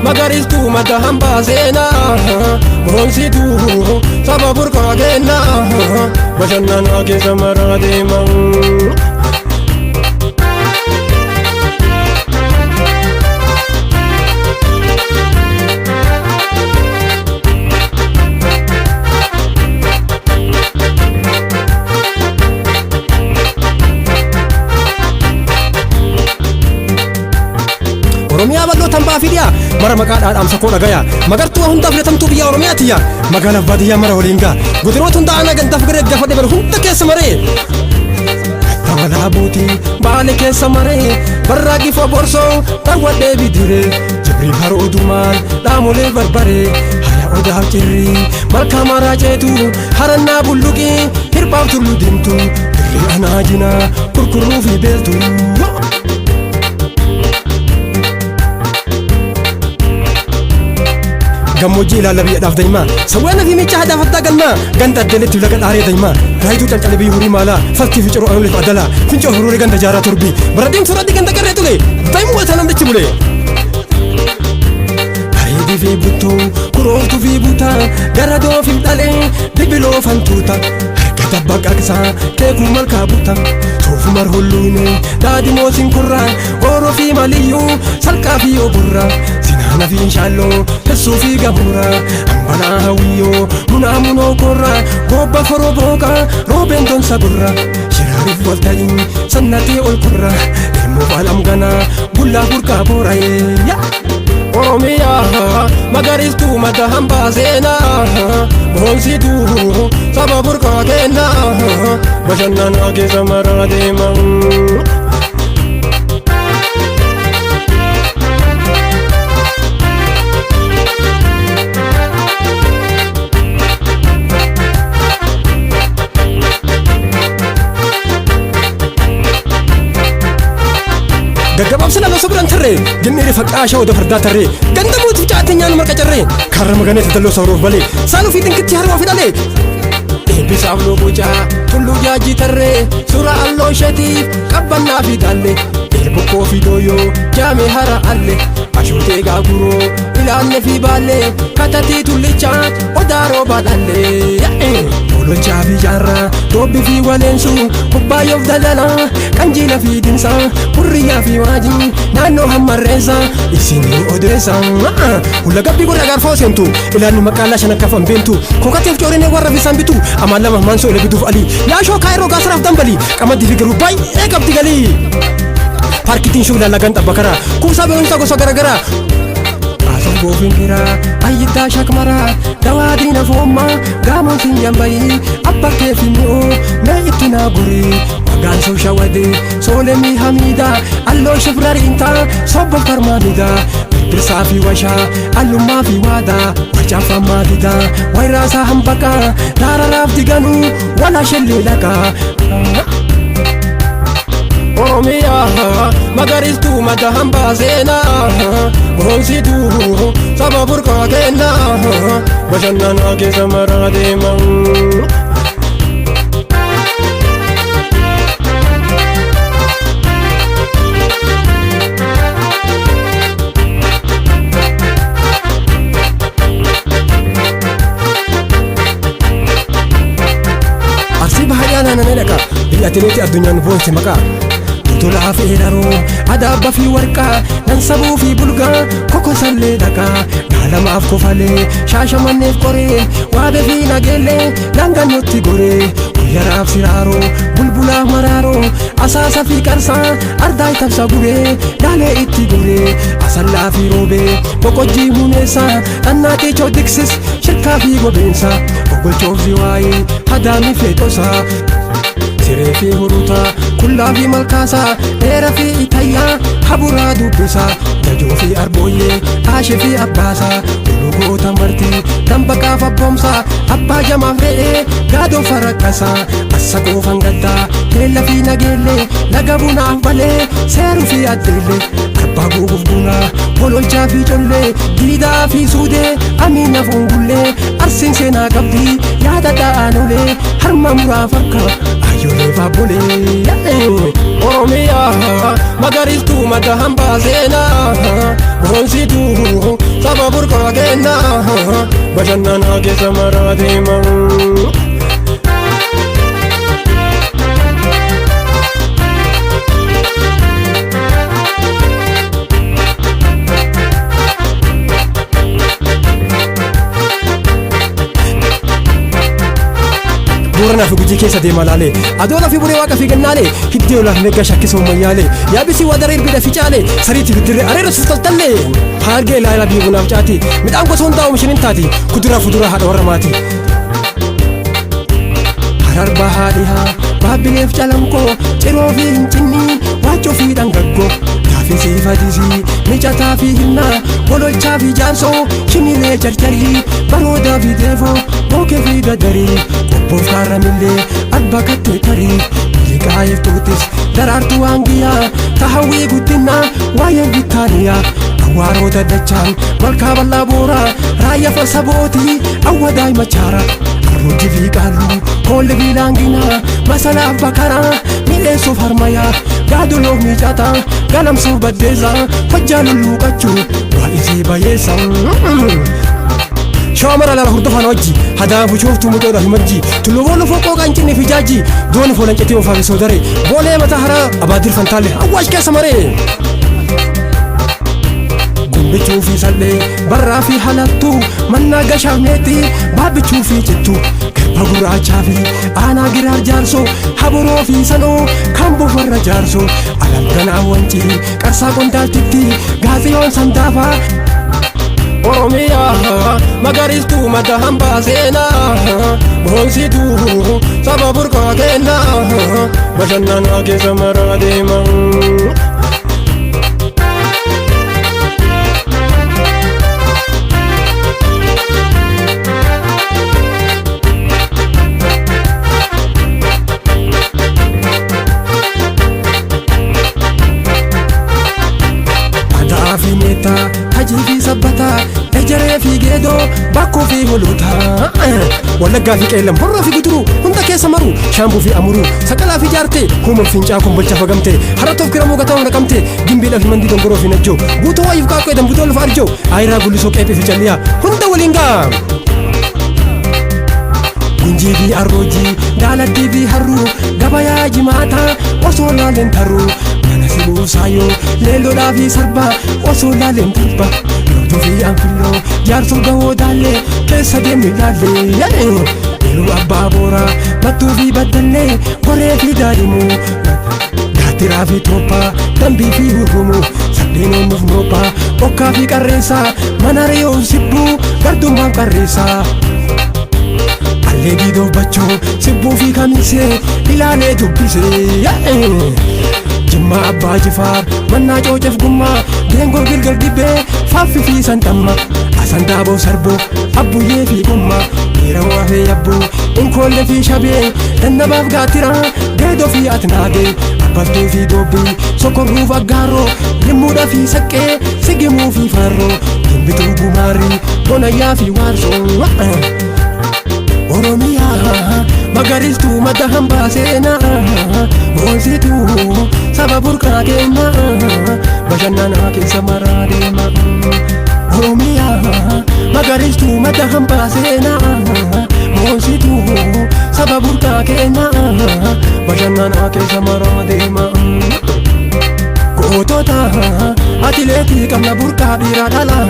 magariistu madda hambaa seenaa boonsituu saba burqaa kennaa bashannanaa keessa maraa deeman. Oromiyaa bal'oo tambaa fidiyaa mara maqaadhaan sakoo dhagaya magartuu hunda filatamtuu biyya Oromiyaatiyya magaala baadiyyaa mara waliin gaa gudiroota hunda ana gandaaf garee gaafadhe bara hunda keessa maree tabalaa buutii baale keessa maree barraa gifoo borsoo daawwadhee bidiree jibrii haroo dumaan dhaamolee barbaree haya odaa cirrii malkaa maraa ceetu harannaa bulluqii hirbaaf tulluu diimtuu dirree anaa jinaa kurkurruu fi beeltuu. Gammoojjii ilaalla biyyaadhaaf daa'imaa sawwaana fi miichaa haadhaaf addaa galmaa ganda addaleetti laga dhaaree daa'imaa raayituu cancale biyyi horii maalaa faltii fi ciroo anuleef adalaa fincoo huruuree ganda jaaraa torbii bara deemtuu raddi ganda qarree tule daa'imuu wata namdichi bule. Bareedii fi buttuu kurooftuu fi buutaa gara doofiif dhalee bibiloo fantuuta harka tabbaa qaqsaa keekuu malkaa buuta toofu marholluune daadimoo sinkurraa ooroo fi maliyyuu salqaa fi oburraa. Nafi inshaaloo teessoo fi gabuura ambanaa hawwiyyoo munaa munoo korra gobba foroo booqa roobeen tonsa gurra shiraariif walta'iin sannatee ol korra ilmoo faalam ganaa bullaa burqaa boora'ee. Oromiyaa magariistuu madda hambaa seenaa boonsituu saba burqaa kennaa bashannanaa keessa maraa deeman. Gaggabaabsina loo sobraan tarree jennee faqaashaa oda fardaa tarree ganda mootiif caatee nyaannu marqa carree karra maganeetti dalloo sawroof balee saaluu fi dinkitti haroo fidalee eebbisaaf loo bocaa tulluu jaajii tarree suuraa alloo isheetiif qabbannaa fi taallee eelbokkoo fi dooyoo jaamee hara allee ashootee gaaguroo ilaalle fi baallee katatii tullichaa odaa roobaa dhallee ololchaa fi jaarraa doobbi fi waleensuu kubbaayyoof dalalaa qanjiila fi dinsaa hurriyyaa fi waajii naannoo hammarreessaa isinii odeessaa hulla gabbii godha gaarfoo seentu ilaanni maqaalaa shan akka fanbeentu kokateef coorinee warra fisaan bitu amaan lama maansoo ila bituuf alii yaashoo kaayiroo gaasaraaf dambalii qamadii fi garuu baay'ee qabdi galii paarkitiin shuu ilaalaa ganta bakaraa kuusaa beekumsa gosa garagaraa asan boofin kiraa ayyittaa shakmaraa dawaa diina foommaa gaamoon siin jambayii abba keefi mi'oo mee itti naa gurii magaan soo shawadee soolemii hamiidaa alloo shifrariintaa sobbo karmaamidaa birbirsaa fi washaa allummaa fi waadaa wacaafammaa didaa wayraasaa hambaqaa daararaaf diganuu walaa shellee dhaqaa. Oromiyaa magariistuu madda hambaa seenaa boonsituu saba burqaa kennaa bashannanaa keessa maraa deeman. Arsii baay'ee naannoo dhaqa biyya atileetii addunyaan boonsi maqaa. Tolaa fi dharoo adaabaa fi warqaa nansabuu fi bulgaa kokosallee dhaqaa dhaalamaaf kofalee shaashamanneef qoree waabee fi nageellee langannutti goree guyyaraaf siraaroo bulbulaaf maraaroo asaasa fi qarsaa ardaa itabsa guree dhaalee itti goree asallaa fi roobee boqojjii huneessaa dhannaatii choodiksis shirkaa fi gobeensaa oggolchoof ziwaayii hadaami feexosaa. Siree fi huruutaa kullaa fi malkaasaa dheeraa fi itayyaa haburaa dubbisaa jajoo fi arbooyyee haashee fi abbaasaa ulugoota martii tambaqaaf abboomsaa abbaa jamaaf re'ee gaadoo faraqqasaa assaqoo fangaddaa teella fi nageellee laga bunaaf balee seeruu fi addeellee arbaa guuguuf bunaa bololchaa fi collee diidaa fi suudee amiina fuungullee arsiin seenaa qabdii yaada dha'aanolee harma muraa farka ayyooleefaa bolee. Oromiyaa magariistuu madda hambaa seenaa boonsituu bashannanaa keessa maraa deema. Booranaaf Gujii keessa deema laalee adoolaa fi buree waaqa fi gannaalee hiddee olaaf meeggaa shakkisoo mayyaalee yaabisii wadaree irbiidha fi caalee sariitti biddirree areera sustaltallee haargee ilaalaa biibunaaf caati midhaan gosa hundaa oomishaniin taati kuduraa fuduraa haadha warra maati. Harar bahaa dhihaa baabbileef calankoo ciroo fi hincinni waachoo fi dhangaggoo gaaffiin siifadisii mijataa fi hinnaa gololchaa fi jaarsoo shimilee jarjarii baroodaa fi deefoo bookee fi dadarii qobboof kaaramillee arba kattee tarii miliqaayeef tuutis daraartuu waangiyaa tahawwii guddinaa waa'ee bitaaniyaa awwaaroota dachaan malkaa bal'aa booraa raayyaa farsabootii awwa daa'ima chaaraa arrooti fi qaalluu koolli fi laanginaa masalaaf bakaraa miidheessuuf harmayaa gaaduloof miicataa galamsuuf baddeessaa hojjaa lulluuqachuu baay'isee bayeessaa. Shawamara lala hordofaan wajji hadaa fuchooftuu mucoodha himajji tulluboonni foqqoo qaancinni fi jaajji dooni foolancetii ofaa fi soodare boolee mataa haraa abaadir fantaalle awwaash keessa maree. Gumbichuu fi sallee barraa fi halattuu mannaa gashaafneetti baabbichuu fi cittuu garba gurraachaa fi aanaa giraar jaarsoo haboroo fi sanoo kan bofarra jaarsoo alanganaa wancii qarsaa qondaaltitti gaaziyyoon sandaafaa. Oromiyaa magariistuu madda hambaa seenaa boonsituu saba burqaa kennaa bashannanaa keessa maraa deema. Adaa fi meetaa hajii fi sabbataa ejeree fi geedoo bakkoo fi holotaa wallaggaa fi qeellam horroo fi guduruu hunda keessa maruu shaambuu fi amuruu saqalaa fi jaartee huuman fincaa kombolcha fagamtee haratoof kiramuu gataa naqamtee gimbiidhaa fi mandii dongoroo fi najjoo guutuu waayif qaaqqoo edam butoo lafa arjoo aayiraa gullisoo qeephee fi calliyaa hunda waliin gaa. Gunjii fi arroojii daalattii fi harruu gabayaa jimaataa osoo laaleen tarruu mana siluu saayoo leelloodhaa fi sarbaa osoo laaleen darba lootuu fi anfilloo jaarsoo gahoo daallee keessa deemne laallee yeroo abbaa booraa mattuu fi baddallee goree fi daadhimuu gaattiraa fi tooppaa dambii fi hurrumuu saddeenoon nuuf nooppaa bokkaa fi qarreessaa mana re'oo sibbuu gardummaan qarreessaa. Allee doof bachoo sibbuu fi kamisee ilaalee dubbisee Jimmaa abbaa jifaar mannaa cooceef gummaa geengoo gilgal dibbee faaffi fi santamma asandaaboo sarboo abbuyyee fi gummaa dhiira waafee yabbuu inkoolle fi shabee dannabaaf gaattiraa geedoo fi atnaagee abbabduu fi doobbii sokorruuf aggaaroo limmuudha fi saqqee sigimuu fi farroo gimbituu gumaarii bonayyaa fi waarsoo. Oromiyaa magariistuu madda hambaa seenaa boonsituu saba burqaa kennaa bashannanaa keessa maraa deema. Oromiyaa magariistuu madda hambaa seenaa boonsituu saba burqaa kennaa bashannanaa keessa maraa deema. Gootota atileetii qabna burqaa dhiiraa dhalaa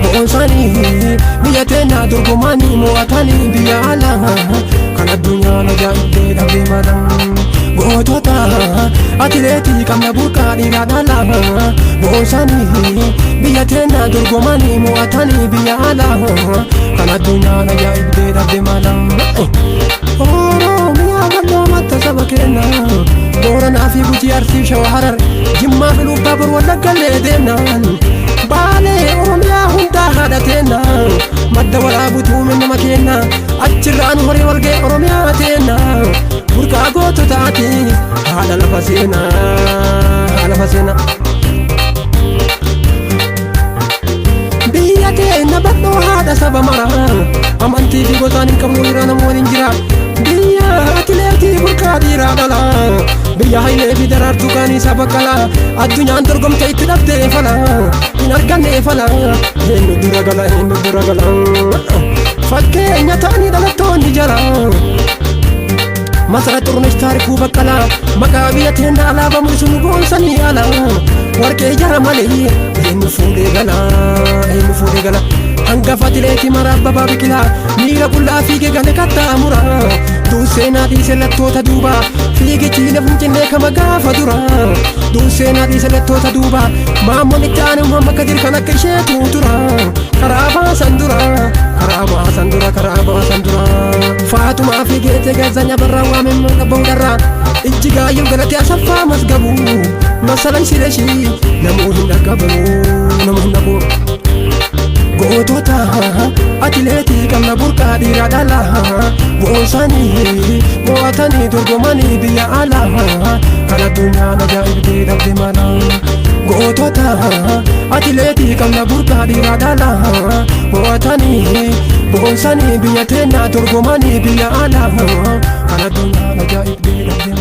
boonsanii biyya teenyaa dorgomaanii mo'atanii biyya alaa kan addunyaan ajaa'ibdee dhabee mala. Gootota atileetii qabna burqaa dhiiraa dhalaa boonsanii biyya teenyaa dorgomaanii mo'atanii biyya alaa kan addunyaan ajaa'ibdee dhabee mala. Oromiyaa gannoo matta saba kennaa Booranaa fi Gujii Arsii Shawaa Harar Jimmaa fi Lubbaa bor Wallaggallee deemnaan Baalee Oromiyaa hundaa haadhateenna madda waraabutuu nama kenna achirraan horii walgee Oromiyaa teenna burqaa goototaati haadha lafa seenaa. Biyya teenna badhoo haadha saba maraa amantii fi gotaan hin qabnu irra nama waliin jira. Biyya atileetii burqaa dhiiraa dhalaa biyya Hayilee fi Daraartuu Qananiisaa Baqqalaa addunyaan dorgomte itti dhabdee falaa hin arga arganne fala eenyu dura gala eenyu dura gala fakkeenya ta'anii dhalattoonni jala masara xurunesh taarikuu baqqalaa maqaa biyya teenya alaabaa mul'isu nu boonsanii ala warqee jara malee eenyu fuudhee gala eenyu fuudhee gala hangafa atileetii mara Abbabaa Biqilaa miila qullaa fiigee gale kattaamura duusseenaa dhiise lattoota duuba fiigichi lafum cinnee kama gaafa dura duusseenaa dhiise lattoota duuba maammoon itti aanu Muhammad Kadir kan akka isheetu tura karaa baasan dura karaa baasan dura karaa baasan dura Faatumaa fiigeete gaazanya barraa waameen qabboon garraa ijji gaayyoo galatee Asaffaa Masgabu masalan sireeshii namuu hin dhaqqabu namuu hin dhaqqabu gootota atileetii qabna burqaa dhiiraa dhalaa boonsanii mo'atanii dorgomanii biyya alaa kan addunyaan ajaa'ibdee dhabde mala gootota atileetii qabna burqaa dhiiraa dhalaa mo'atanii boonsanii biyya teenya dorgomanii biyya alaa kan addunyaan ajaa'ibdee dhabde